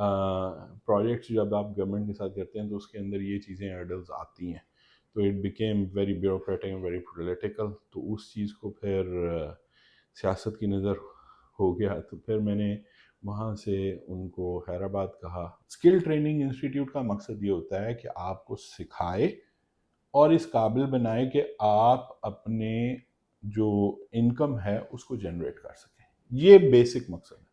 Projects جب آپ government کے ساتھ کرتے ہیں تو اس کے اندر یہ چیزیں ہرڈلز آتی ہیں، تو it became very bureaucratic and very political. تو اس چیز کو پھر سیاست کی نظر ہو گیا، تو پھر میں نے وہاں سے ان کو حیدرآباد کہا. اسکل ٹریننگ انسٹیٹیوٹ کا مقصد یہ ہوتا ہے کہ آپ کو سکھائے اور اس قابل بنائے کہ آپ اپنے جو انکم ہے اس کو جنریٹ کر سکیں. یہ بیسک مقصد ہے.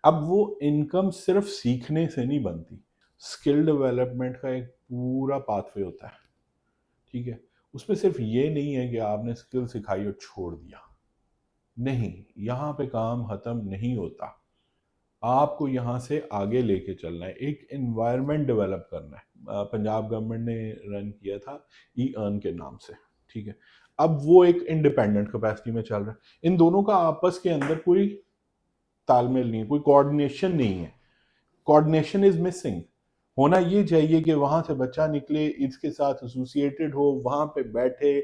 اب وہ انکم صرف سیکھنے سے نہیں بنتی، اسکل ڈیولپمنٹ کا ایک پورا پاتھ وے ہوتا ہے، ٹھیک ہے. اس میں صرف یہ نہیں ہے کہ آپ نے اسکل سکھائی اور چھوڑ دیا، نہیں، یہاں پہ کام ختم نہیں ہوتا. آپ کو یہاں سے آگے لے کے چلنا ہے، ایک انوائرمنٹ ڈیولپ کرنا ہے. پنجاب گورنمنٹ نے رن کیا تھا ای ارن کے نام سے، ٹھیک ہے. اب وہ ایک انڈیپینڈنٹ کیپیسٹی میں چل رہا ہے. ان دونوں کا آپس کے اندر کوئی تال میل نہیں ہے، کوئی کوآرڈینیشن نہیں ہے. Coordination is missing. ہونا یہ چاہیے کہ وہاں سے بچہ نکلے، اس کے ساتھ ایسوسیٹڈ ہو، وہاں پہ بیٹھے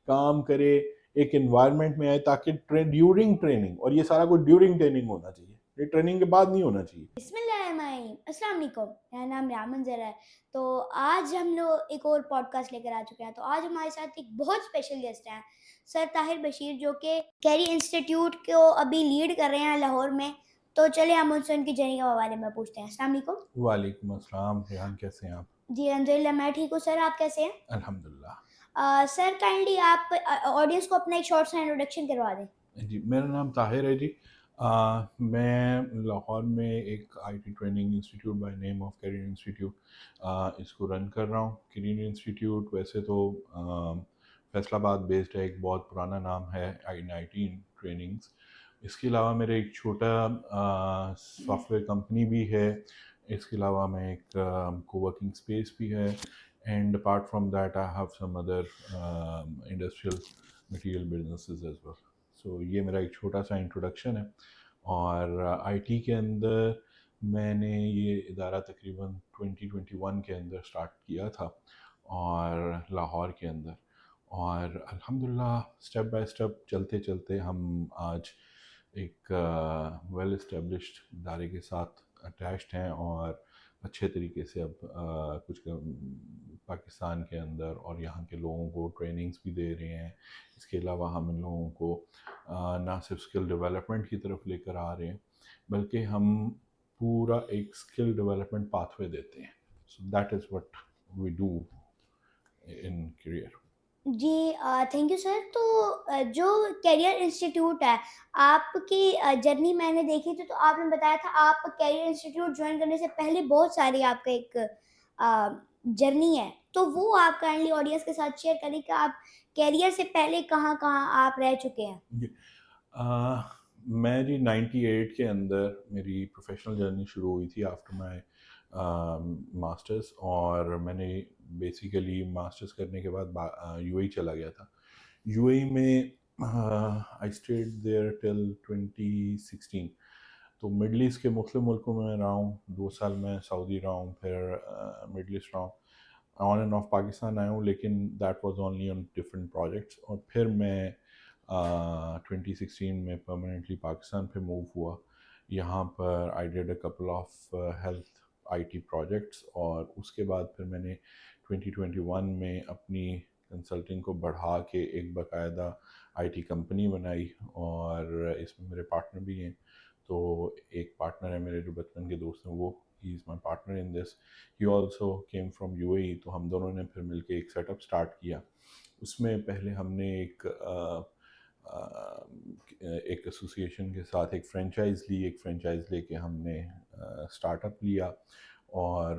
کام کرے، ایک انوائرمنٹ میں آئے، تاکہ ڈیورنگ ٹریننگ، اور یہ سارا کچھ ڈیورنگ ٹریننگ ہونا چاہیے، یہ ٹریننگ کے بعد نہیں ہونا چاہیے. بسم اللہ الرحمن الرحیم. السلام علیکم، میرا نام رامن ذرا ہے. تو آج ہم لوگ ایک اور پوڈ کاسٹ لے کر آ چکے ہیں. تو آج ہمارے ساتھ ایک بہت اسپیشل گیسٹ ہیں، سر طاہر بشیر، جو کہ کیری انسٹیٹیوٹ کو ابھی لیڈ کر رہے ہیں لاہور میں. تو چلے ہم ان سے ان کی جرنی کے بارے میں پوچھتے ہیں. السلام علیکم. وعلیکم السلام. ریحان کیسے ہیں آپ؟ جی الحمدللہ میں ٹھیک ہوں. سر آپ کیسے ہیں؟ الحمدللہ. سر کائنڈلی آپ آڈینس کو اپنا ایک شارٹ سا انٹروڈکشن کروا دیں. جی میرا نام طاہر ہے جی. میں لاہور میں ایک I T training institute by name of career institute اس کو رن کر رہا ہوں. کیریئر انسٹیٹیوٹ ویسے تو فیصل آباد بیسڈ ہے، ایک بہت پرانا نام ہے آئی ٹی ٹریننگس. اس کے علاوہ میرے ایک چھوٹا سافٹ ویئر کمپنی بھی ہے. اس کے علاوہ میں ایک کو ورکنگ اسپیس بھی ہے. And apart from that I have some other industrial material businesses as well. So یہ میرا ایک چھوٹا سا انٹروڈکشن ہے. اور آئی ٹی کے اندر میں نے یہ ادارہ تقریباً 2021 کے اندر سٹارٹ کیا تھا، اور لاہور کے اندر. اور الحمدللہ اسٹیپ بائی اسٹیپ چلتے چلتے ہم آج ایک ویل اسٹیبلشڈ ادارے کے ساتھ اٹیچڈ ہیں، اور اچھے طریقے سے اب کچھ پاکستان کے اندر اور یہاں کے لوگوں کو ٹریننگز بھی دے رہے ہیں. اس کے علاوہ ہم ان لوگوں کو نہ صرف اسکل ڈیولپمنٹ کی طرف لے کر آ رہے ہیں، بلکہ ہم پورا ایک اسکل ڈیولپمنٹ پاتھ وے دیتے ہیں. So that is what we do in career. جی تھینک یو سر. تو جو کیریئر انسٹیٹیوٹ ہے، آپ کی جرنی میں نے دیکھی تھی، تو آپ نے بتایا تھا آپ کیریئر انسٹیٹیوٹ جوائن کرنے سے پہلے بہت ساری آپ کا ایک جرنی ہے. تو وہ آپ کائنڈلی آڈینس کے ساتھ شیئر کریں کہ آپ کیریئر سے پہلے کہاں کہاں آپ رہ چکے ہیں. میں جی 98 کے اندر میری پروفیشنل جرنی شروع ہوئی تھی آفٹر مائی ماسٹرز. اور میں نے بیسیکلی ماسٹرز کرنے کے بعد یو اے چلا گیا تھا. یو اے میں آئی اسٹیڈ دیئر ٹل 2016. تو مڈل ایسٹ کے مختلف ملکوں میں رہا ہوں. 2 سال میں سعودی رہا ہوں، پھر مڈل ایسٹ رہا ہوں، آن اینڈ آف پاکستان آیا ہوں، لیکن that was only on different projects. اور پھر میں 2016 میں پرماننٹلی پاکستان پہ موو ہوا. یہاں پر I did a couple of health I T projects. اور اس کے بعد پھر میں نے 2021 میں اپنی کنسلٹنگ کو بڑھا کے ایک باقاعدہ آئی ٹی کمپنی بنائی، اور اس میں میرے پارٹنر بھی ہیں. تو ایک پارٹنر ہے میرے جو بچپن کے دوست ہیں، وہ ہی is my partner in this. He also came from U A. تو ہم دونوں نے پھر مل کے ایک سیٹ اپ اسٹارٹ کیا. اس میں پہلے ہم نے ایک ایسوسیشن کے ساتھ ایک فرینچائز لی. ایک فرینچائز لے کے ہم نے اسٹارٹ اپ لیا، اور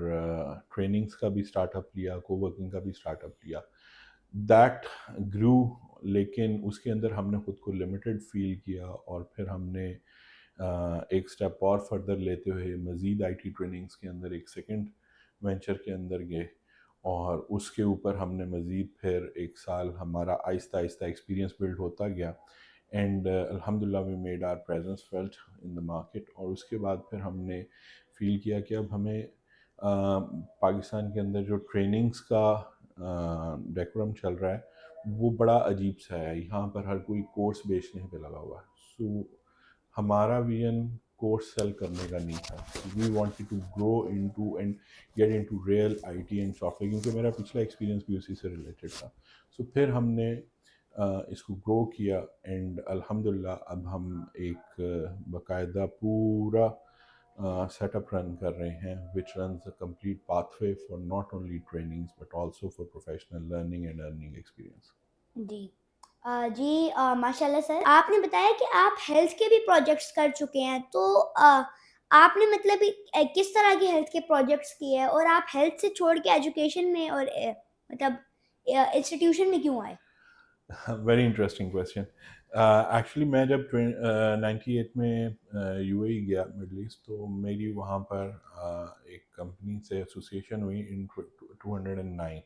ٹریننگز کا بھی اسٹارٹ اپ لیا، کو ورکنگ کا بھی اسٹارٹ اپ لیا. دیٹ گرو، لیکن اس کے اندر ہم نے خود کو لمیٹڈ فیل کیا. اور پھر ہم نے ایک سٹیپ اور فردر لیتے ہوئے مزید آئی ٹی ٹریننگز کے اندر ایک سیکنڈ وینچر کے اندر گئے. اور اس کے اوپر ہم نے مزید پھر 1 سال ہمارا آہستہ آہستہ ایکسپیرینس بلڈ ہوتا گیا. اینڈ الحمدللہ we made our presence felt in the market. اور اس کے بعد پھر ہم نے فیل کیا کہ اب ہمیں پاکستان کے اندر جو ٹریننگز کا ڈیکورم چل رہا ہے وہ بڑا عجیب سا ہے. یہاں پر ہر کوئی کورس بیچنے پہ لگا ہوا ہے. سو ہمارا ویژن کورس سیل کرنے کا نہیں تھا. We wanted to grow into and get into real I T and software, کیونکہ میرا پچھلا ایکسپیرینس بھی اسی سے ریلیٹڈ تھا. سو پھر ہم نے اس کو گرو کیا اینڈ الحمدللہ اب ہم ایک باقاعدہ پورا سیٹ اپ رن کر رہے ہیں which runs a complete pathway for not only trainings but also for professional learning and earning experience. جی جی ماشاء اللہ سر, آپ نے بتایا کہ آپ ہیلتھ کے بھی پروجیکٹس کر چکے ہیں, تو آپ نے مطلب کس طرح کے ہیلتھ کے پروجیکٹس کیے ہیں, اور آپ ہیلتھ سے چھوڑ کے ایجوکیشن میں اور مطلب انسٹیٹیوشن میں کیوں آئے؟ Very interesting question. ایکچولی میں جب 98 میں یو اے ای گیا مڈل ایسٹ, تو میری وہاں پر ایک کمپنی سے ایسوسیشن ہوئی ان 2009.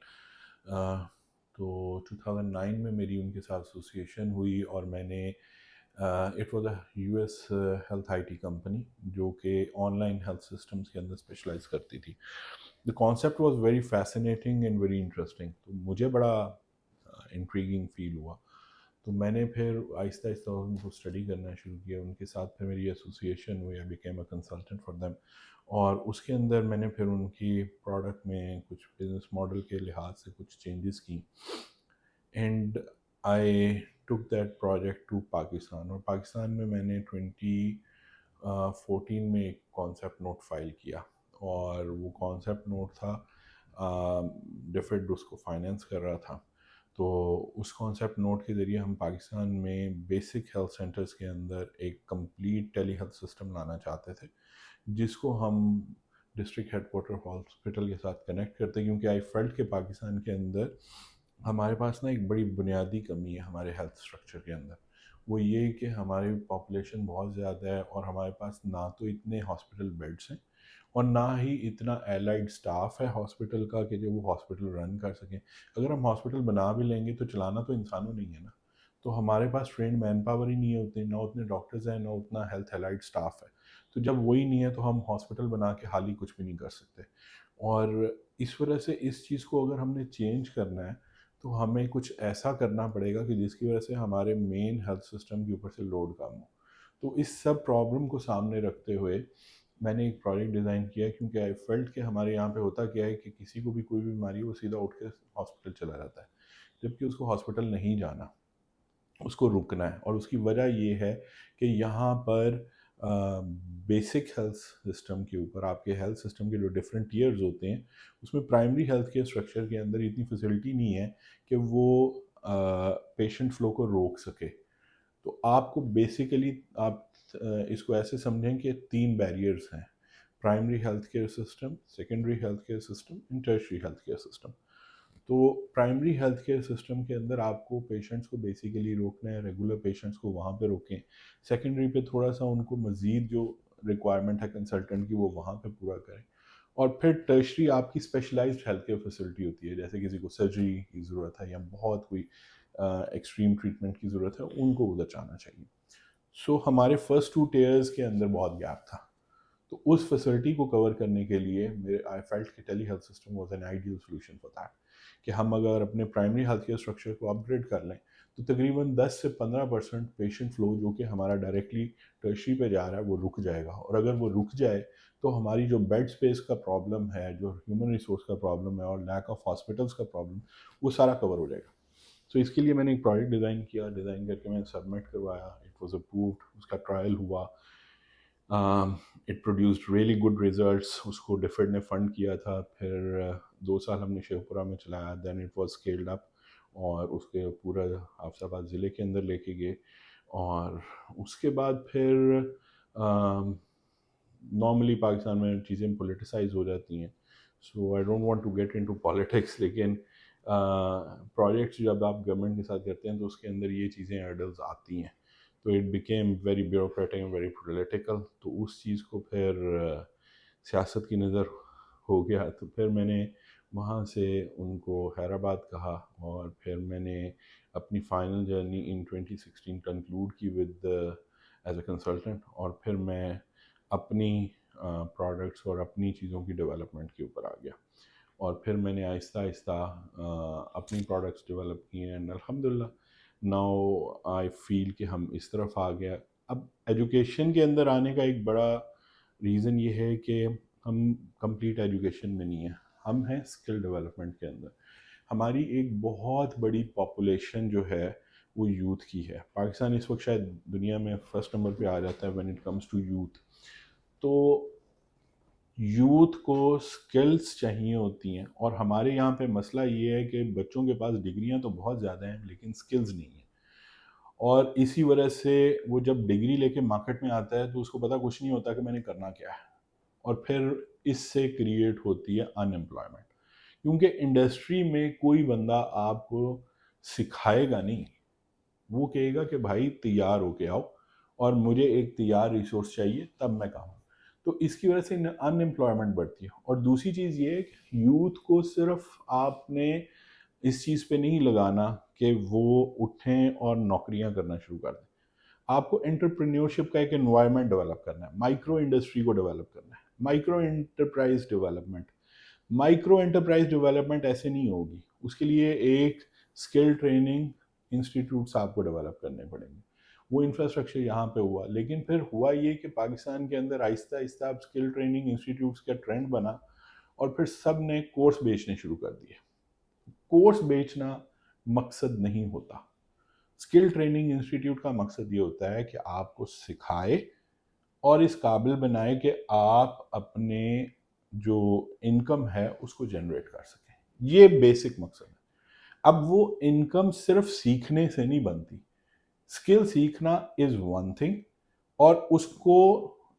تو 2009 میں میری ان کے ساتھ ایسوسیشن ہوئی, اور میں نے it was a U S health I T company جو کہ آن لائن ہیلتھ سسٹمس کے اندر اسپیشلائز کرتی تھی. The concept was very fascinating and very interesting, تو مجھے بڑا انٹریگنگ فیل ہوا. تو میں نے پھر آہستہ آہستہ ان کو اسٹڈی کرنا شروع کیا. ان کے ساتھ پھر میری ایسوسیشن ہوئی, I became a consultant for them, اور اس کے اندر میں نے پھر ان کی پروڈکٹ میں کچھ بزنس ماڈل کے لحاظ سے کچھ چینجز کی, and I took that project to Pakistan. اور پاکستان میں نے 2014 میں ایک کانسیپٹ نوٹ فائل کیا, اور وہ کانسیپٹ نوٹ تھا ڈیفڈ اس کو فائنینس کر رہا تھا. تو اس کانسیپٹ نوٹ کے ذریعے ہم پاکستان میں بیسک ہیلتھ سینٹرز کے اندر ایک کمپلیٹ ٹیلی ہیلتھ سسٹم لانا چاہتے تھے, جس کو ہم ڈسٹرکٹ ہیڈ کوارٹر ہاسپٹل کے ساتھ کنیکٹ کرتے, کیونکہ آئی فیلٹ کہ پاکستان کے اندر ہمارے پاس نا ایک بڑی بنیادی کمی ہے ہمارے ہیلتھ اسٹرکچر کے اندر. وہ یہ کہ ہماری پاپولیشن بہت زیادہ ہے, اور ہمارے پاس نہ تو اتنے ہاسپٹل بیڈس ہیں, اور نہ ہی اتنا ایلائڈ سٹاف ہے ہاسپٹل کا کہ جو وہ ہاسپٹل رن کر سکیں. اگر ہم ہاسپٹل بنا بھی لیں گے تو چلانا تو انسانوں نہیں ہے نا, تو ہمارے پاس ٹرینڈ مین پاور ہی نہیں ہوتے, نہ اتنے ڈاکٹرز ہیں, نہ اتنا ہیلتھ ایلائڈ سٹاف ہے. تو جب وہی نہیں ہے تو ہم ہاسپٹل بنا کے حال ہی کچھ بھی نہیں کر سکتے. اور اس وجہ سے اس چیز کو اگر ہم نے چینج کرنا ہے تو ہمیں کچھ ایسا کرنا پڑے گا کہ جس کی وجہ سے ہمارے مین ہیلتھ سسٹم کے اوپر سے لوڈ کم ہو. تو اس سب پرابلم کو سامنے رکھتے ہوئے میں نے ایک پروجیکٹ ڈیزائن کیا, کیونکہ آئی فیلٹ کہ ہمارے یہاں پہ ہوتا کیا ہے کہ کسی کو بھی کوئی بھی بیماری ہے وہ سیدھا اٹھ کے ہاسپٹل چلا جاتا ہے, جبکہ اس کو ہاسپٹل نہیں جانا, اس کو رکنا ہے. اور اس کی وجہ یہ ہے کہ یہاں پر بیسک ہیلتھ سسٹم کے اوپر آپ کے ہیلتھ سسٹم کے جو ڈفرینٹ ٹیئرز ہوتے ہیں, اس میں پرائمری ہیلتھ کیئر اسٹرکچر کے اندر اتنی فیسلٹی نہیں ہے کہ وہ پیشنٹ فلو کو روک سکے. تو آپ کو بیسیکلی آپ اس کو ایسے سمجھیں کہ 3 بیریئرز ہیں: primary health care system, secondary health care system and tertiary health care system. تو پرائمری ہیلتھ کیئر سسٹم کے اندر آپ کو پیشنٹس کو بیسیکلی روکنا ہے, ریگولر پیشنٹس کو وہاں پہ روکیں. سیکنڈری پہ تھوڑا سا ان کو مزید جو ریکوائرمنٹ ہے کنسلٹنٹ کی وہ وہاں پہ پورا کریں. اور پھر ٹرشری آپ کی اسپیشلائزڈ ہیلتھ کیئر فیسلٹی ہوتی ہے, جیسے کسی کو سرجری کی ضرورت ہے یا بہت کوئی ایکسٹریم ٹریٹمنٹ کی ضرورت ہے, ان کو ادھر جانا چاہیے. سو ہمارے فرسٹ 2 ٹیئرز کے اندر بہت گیپ تھا. تو اس فیسلٹی کو کور کرنے کے لیے میرے آئی فیلٹ کہ telehealth system was an ideal solution for that, کہ ہم اگر اپنے پرائمری ہیلتھ کیئر اسٹرکچر کو اپ گریڈ کر لیں تو تقریباً 10 سے 15% پیشنٹ فلو جو کہ ہمارا ڈائریکٹلی ٹرشری پہ جا رہا ہے وہ رک جائے گا. اور اگر وہ رک جائے تو ہماری جو بیڈ اسپیس کا پرابلم ہے, جو ہیومن ریسورس کا پرابلم ہے, اور لیک آف ہاسپٹلس کا پرابلم, وہ سارا کور ہو جائے گا. سو اس کے لیے میں نے ایک پروجیکٹ ڈیزائن کیا, ڈیزائن کر کے میں نے سبمٹ کروایا, اٹ واز اپرووڈ, اس کا ٹرائل ہوا, it produced really good results. اس کو ڈیفڈ نے فنڈ کیا تھا, پھر 2 سال ہم نے شیخ پورہ میں چلایا, دین اٹ واز اسکیلڈ اپ, اور اس کے پورا حافظ آباد ضلع کے اندر لے کے گئے. اور اس کے بعد پھر نارملی پاکستان میں چیزیں پولیٹیسائز ہو جاتی ہیں, so I don't want to get into politics, لیکن پروجیکٹس جب آپ گورنمنٹ کے ساتھ کرتے ہیں تو اس کے اندر یہ چیزیں ہرڈلز آتی ہیں, تو it became very bureaucratic and very political. تو اس چیز کو پھر سیاست کی نظر ہو گیا, تو پھر میں نے وہاں سے ان کو حیدرآباد کہا, اور پھر میں نے اپنی فائنل جرنی ان 2016 کنکلوڈ کی ود ایز اے کنسلٹنٹ, اور پھر میں اپنی پروڈکٹس اور اپنی چیزوں کی ڈیولپمنٹ کے اوپر آ گیا. اور پھر میں نے آہستہ آہستہ اپنی پروڈکٹس ڈیولپ کیے, اینڈ الحمدللہ ناؤ آئی فیل کہ ہم اس طرف آ گیا. اب ایجوکیشن کے اندر آنے کا ایک بڑا ریزن یہ ہے کہ ہم کمپلیٹ ایجوکیشن میں نہیں ہیں، ہم ہیں اسکل ڈیولپمنٹ کے اندر. ہماری ایک بہت بڑی پاپولیشن جو ہے وہ یوتھ کی ہے. پاکستان اس وقت شاید دنیا میں فرسٹ نمبر پہ آ جاتا ہے when it comes to youth. تو یوتھ کو سکلز چاہیے ہوتی ہیں، اور ہمارے یہاں پہ مسئلہ یہ ہے کہ بچوں کے پاس ڈگریاں تو بہت زیادہ ہیں لیکن سکلز نہیں ہیں، اور اسی وجہ سے وہ جب ڈگری لے کے مارکیٹ میں آتا ہے تو اس کو پتہ کچھ نہیں ہوتا کہ میں نے کرنا کیا ہے، اور پھر اس سے کریٹ ہوتی ہے ان امپلائمنٹ. کیونکہ انڈسٹری میں کوئی بندہ آپ کو سکھائے گا نہیں، وہ کہے گا کہ بھائی تیار ہو کے آؤ اور مجھے ایک تیار ریسورس چاہیے تب میں کام. تو اس کی وجہ سے ان امپلائمنٹ بڑھتی ہے. اور دوسری چیز یہ ہے کہ یوتھ کو صرف آپ نے اس چیز پہ نہیں لگانا کہ وہ اٹھیں اور نوکریاں کرنا شروع کر دیں. آپ کو انٹرپرینیورشپ کا ایک انوائرمنٹ ڈیولپ کرنا ہے، مائکرو انڈسٹری کو ڈیولپ کرنا ہے، micro enterprise development. Micro enterprise development ایسے نہیں ہوگی، اس کے لیے ایک اسکل ٹریننگ انسٹیٹیوٹس آپ کو ڈیولپ کرنے پڑیں گے. وہ انفراسٹرکچر یہاں پہ ہوا، لیکن پھر ہوا یہ کہ پاکستان کے اندر آہستہ آہستہ اب اسکل ٹریننگ انسٹیٹیوٹس کا ٹرینڈ بنا، اور پھر سب نے کورس بیچنے شروع کر دیے. کورس بیچنا مقصد نہیں ہوتا. اسکل ٹریننگ انسٹیٹیوٹ کا مقصد یہ ہوتا ہے کہ آپ کو سکھائے اور اس قابل بنائے کہ آپ اپنے جو انکم ہے اس کو جنریٹ کر سکیں. یہ بیسک مقصد ہے. اب وہ انکم صرف سیکھنے سے نہیں بنتی. اسکل سیکھنا از ون تھنگ، اور اس کو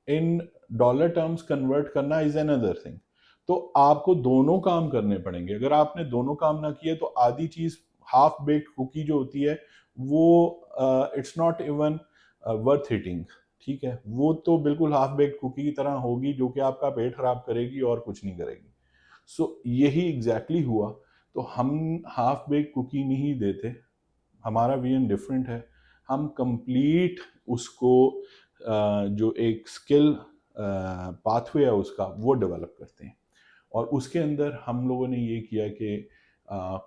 ان ڈالر ٹرمز کنورٹ کرنا از اندر تھنگ. تو آپ کو دونوں کام کرنے پڑیں گے. اگر آپ نے دونوں کام نہ کیے تو آدھی چیز ہاف بیکڈ کوکی جو ہوتی ہے وہ it's not even worth hitting. ٹھیک ہے، وہ تو بالکل ہاف بیکڈ کوکی کی طرح ہوگی جو کہ آپ کا پیٹ خراب کرے گی اور کچھ نہیں کرے گی. سو یہی ایگزیکٹلی ہوا. تو ہم ہاف بیک کوکی نہیں دیتے، ہمارا ویژن ڈفرینٹ ہے. ہم کمپلیٹ اس کو جو ایک اسکل پاتھ وے ہے اس کا وہ ڈیولپ کرتے ہیں. اور اس کے اندر ہم لوگوں نے یہ کیا کہ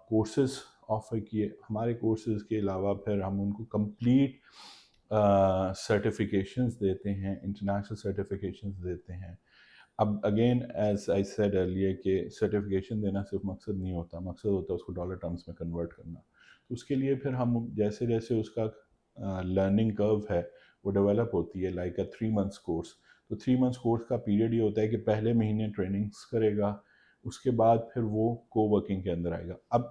کورسز آفر کیے. ہمارے کورسز کے علاوہ پھر ہم ان کو کمپلیٹ سرٹیفیکیشنز دیتے ہیں، انٹرنیشنل سرٹیفیکیشنز دیتے ہیں. اب again as I said earlier کہ سرٹیفکیشن دینا صرف مقصد نہیں ہوتا، مقصد ہوتا ہے اس کو ڈالر ٹرمز میں کنورٹ کرنا. تو اس کے لیے پھر ہم جیسے جیسے اس کا لرننگ کرو ہے وہ ڈیولپ ہوتی ہے، لائک اے 3 months کورس. تو 3 months کورس کا پیریڈ یہ ہوتا ہے کہ پہلے مہینے ٹریننگس کرے گا، اس کے بعد پھر وہ کو ورکنگ کے اندر آئے گا. اب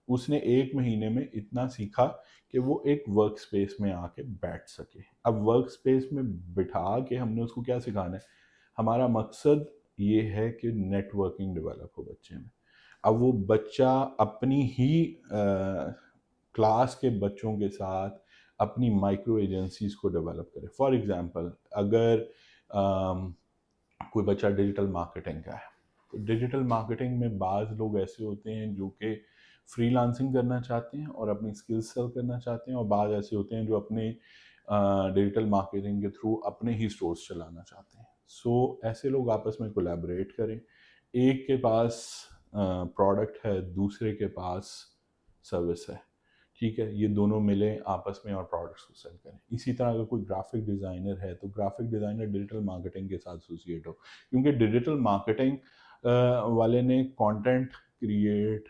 اس نے 1 مہینے میں اتنا سیکھا کہ وہ ایک ورک سپیس میں آ کے بیٹھ سکے. اب ورک سپیس میں بٹھا کے ہم نے اس کو کیا سکھانا ہے؟ ہمارا مقصد یہ ہے کہ نیٹ ورکنگ ڈیولپ ہو بچے میں. اب وہ بچہ اپنی ہی کلاس کے بچوں کے ساتھ اپنی مائکرو ایجنسیز کو ڈیولپ کرے. فار ایگزامپل اگر کوئی بچہ ڈیجیٹل مارکیٹنگ کا ہے، تو ڈیجیٹل مارکیٹنگ میں بعض لوگ ایسے ہوتے ہیں جو کہ فری لانسنگ کرنا چاہتے ہیں اور اپنی اسکلز سیل کرنا چاہتے ہیں، اور بعض ایسے ہوتے ہیں جو اپنے ڈیجیٹل مارکیٹنگ کے تھرو اپنے ہی سٹورز چلانا چاہتے ہیں. سو ایسے لوگ آپس میں کولیبریٹ کریں. ایک کے پاس پروڈکٹ ہے، دوسرے کے پاس سروس ہے، ٹھیک ہے، یہ دونوں ملیں آپس میں اور پروڈکٹس کو سیل کریں. اسی طرح اگر کوئی گرافک ڈیزائنر ہے تو گرافک ڈیزائنر ڈیجیٹل مارکیٹنگ کے ساتھ ایسوسیٹ ہو، کیونکہ ڈیجیٹل مارکیٹنگ والے نے کانٹینٹ کریٹ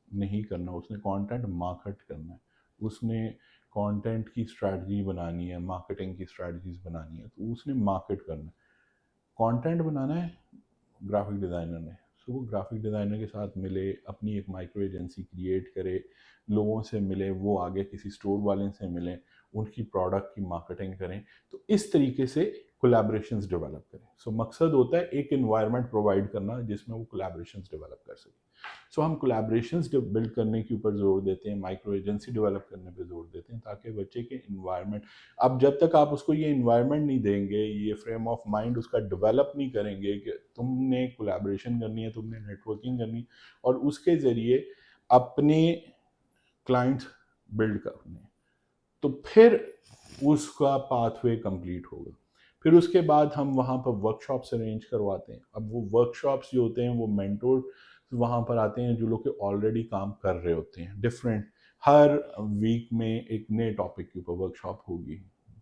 نہیں کرنا، اس نے کانٹینٹ مارکیٹ کرنا ہے. اس نے کانٹینٹ کی اسٹریٹجی بنانی ہے، مارکیٹنگ کی اسٹریٹجیز بنانی ہے، تو اس نے مارکیٹ کرنا ہے. کانٹینٹ بنانا ہے گرافک ڈیزائنر نے. سو وہ گرافک ڈیزائنر کے ساتھ ملے، اپنی ایک مائکرو ایجنسی کریٹ کرے، لوگوں سے ملے، وہ آگے کسی اسٹور والے سے ملیں، ان کی پروڈکٹ کی مارکیٹنگ کریں. تو اس طریقے سے کولیبریشنز ڈیولپ کریں. سو مقصد ہوتا ہے ایک انوائرمنٹ پرووائڈ کرنا جس میں وہ کولیبریشنز ڈیولپ کر سکیں. سو ہم کولیبریشنز بلڈ کرنے کے اوپر زور دیتے ہیں، مائکرو ایجنسی ڈیولپ کرنے پہ زور دیتے ہیں، تاکہ بچے کے انوائرمنٹ، اب جب تک آپ اس کو یہ انوائرمنٹ نہیں دیں گے، یہ فریم آف مائنڈ اس کا ڈیولپ نہیں کریں گے کہ تم نے کولیبریشن کرنی ہے، تم نے نیٹ ورکنگ کرنی ہے، اور اس کے ذریعے اپنے کلائنٹس بلڈ کرنے، تو پھر اس کا پاتھ وے کمپلیٹ ہوگا. پھر اس کے بعد ہم وہاں پر ورک شاپس ارینج کرواتے ہیں. اب وہ ورک شاپس جو ہوتے ہیں وہ مینٹور وہاں پر آتے ہیں جو لوگ کہ آلریڈی کام کر رہے ہوتے ہیں. ڈفرینٹ ہر ویک میں ایک نئے ٹاپک کے اوپر ورک شاپ ہوگی.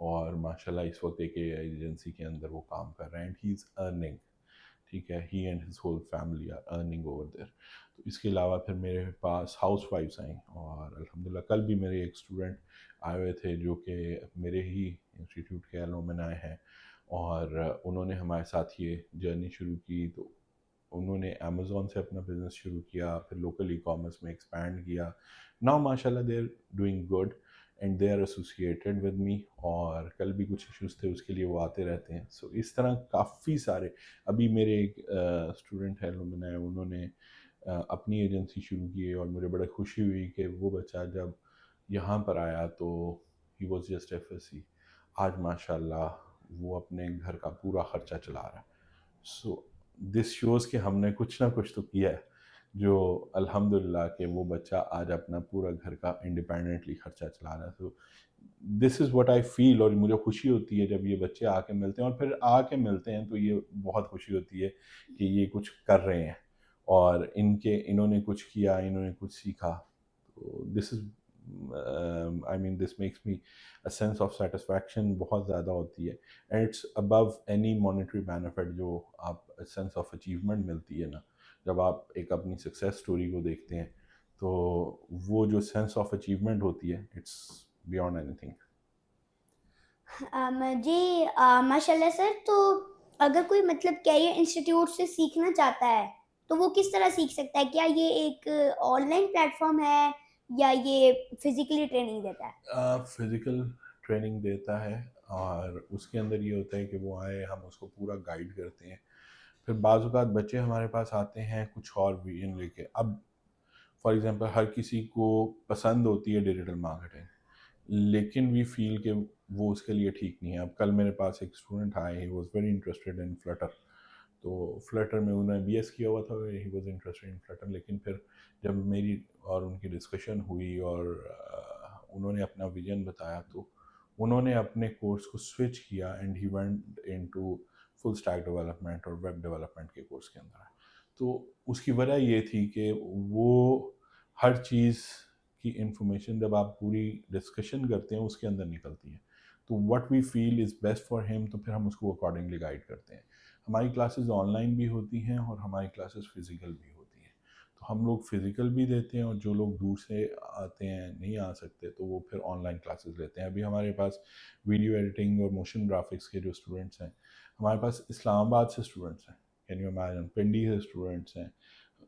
اور ماشاءاللہ اس وقت ایک ایجنسی کے اندر وہ کام کر رہے ہیں اینڈ ہی از ارننگ. ٹھیک ہے, he and his whole family are earning over there. تو اس کے علاوہ پھر میرے پاس ہاؤس وائفس آئیں, اور الحمدللہ کل بھی میرے ایک اسٹوڈنٹ آئے ہوئے تھے جو کہ میرے ہی انسٹیٹیوٹ کے الومنائے ہیں, اور انہوں نے ہمارے ساتھ یہ جرنی شروع کی. تو انہوں نے امیزون سے اپنا بزنس شروع کیا, پھر لوکل ای کامرس میں ایکسپینڈ کیا. ناؤ ماشاء اللہ they are doing good and they are associated with me, اور کل بھی کچھ ایشوز تھے اس کے لیے وہ آتے رہتے ہیں. سو اس طرح کافی سارے. ابھی میرے ایک اسٹوڈنٹ ہے الومنائے, انہوں نے اپنی ایجنسی شروع کی ہے, اور مجھے بڑا خوشی ہوئی کہ وہ بچہ جب یہاں پر آیا تو he was just F S C. آج ماشاء اللہ وہ اپنے گھر کا پورا خرچہ چلا رہا ہے. سو دس شوز کہ ہم نے کچھ نہ کچھ تو کیا ہے, جو الحمدللہ کہ وہ بچہ آج اپنا پورا گھر کا انڈیپینڈنٹلی خرچہ چلا رہا ہے. تو دس از واٹ آئی فیل, اور مجھے خوشی ہوتی ہے جب یہ بچے آ کے ملتے ہیں, اور پھر آ کے ملتے ہیں تو یہ بہت خوشی ہوتی ہے کہ یہ کچھ کر رہے ہیں, اور انہوں نے کچھ کیا, انہوں نے کچھ سیکھا. تو this is I mean this makes me a sense of satisfaction بہت زیادہ ہوتی ہے, and it's above any monetary benefit جو آپ سینس آف اچیومنٹ ملتی ہے نا جب آپ ایک اپنی سکسیس اسٹوری کو دیکھتے ہیں. تو وہ جو سینس آف اچیومنٹ ہوتی ہے اٹس بیانڈ اینی تھنگ. جی ماشاء اللہ سر. تو اگر کوئی مطلب کیریئر انسٹیٹیوٹ سے سیکھنا چاہتا ہے تو وہ کس طرح سیکھ سکتا ہے؟ کیا یہ ایک آن لائن پلیٹ فارم ہے یا یہ فزیکلی ٹریننگ دیتا ہے؟ فزیکل ٹریننگ دیتا ہے, اور اس کے اندر یہ ہوتا ہے کہ وہ آئے, ہم اس کو پورا گائیڈ کرتے ہیں. پھر بعض اوقات بچے ہمارے پاس آتے ہیں کچھ اور ویژن لے کے. اب فار ایگزامپل ہر کسی کو پسند ہوتی ہے ڈیجیٹل مارکیٹنگ, لیکن وی فیل کہ وہ اس کے لیے ٹھیک نہیں ہے. اب کل میرے پاس ایک اسٹوڈنٹ آئے, he was very interested in filter. تو فلٹر میں انہوں نے بی ایس کیا ہوا تھا, he was interested in filter. لیکن پھر جب میری اور ان کی ڈسکشن ہوئی اور انہوں نے اپنا ویژن بتایا, تو انہوں نے اپنے کورس کو سوئچ کیا and he went into full stack development اور ویب ڈیولپمنٹ کے کورس کے اندر. تو اس کی وجہ یہ تھی کہ وہ ہر چیز کی انفارمیشن جب آپ پوری ڈسکشن کرتے ہیں اس کے اندر نکلتی ہے. تو what we feel is best for him, تو پھر ہم اس کو اکارڈنگلی گائیڈ کرتے ہیں. ہماری کلاسز آن لائن بھی ہوتی ہیں اور ہماری کلاسز فزیکل بھی ہوتی ہیں. تو ہم لوگ فزیکل بھی دیتے ہیں, اور جو لوگ دور سے آتے ہیں نہیں آ سکتے تو وہ پھر آن لائن کلاسز لیتے ہیں. ابھی ہمارے پاس ویڈیو ایڈیٹنگ اور موشن گرافکس کے جو اسٹوڈنٹس ہیں, ہمارے پاس اسلام آباد سے اسٹوڈنٹس ہیں, کین یو امیجن, پنڈی سے اسٹوڈنٹس ہیں.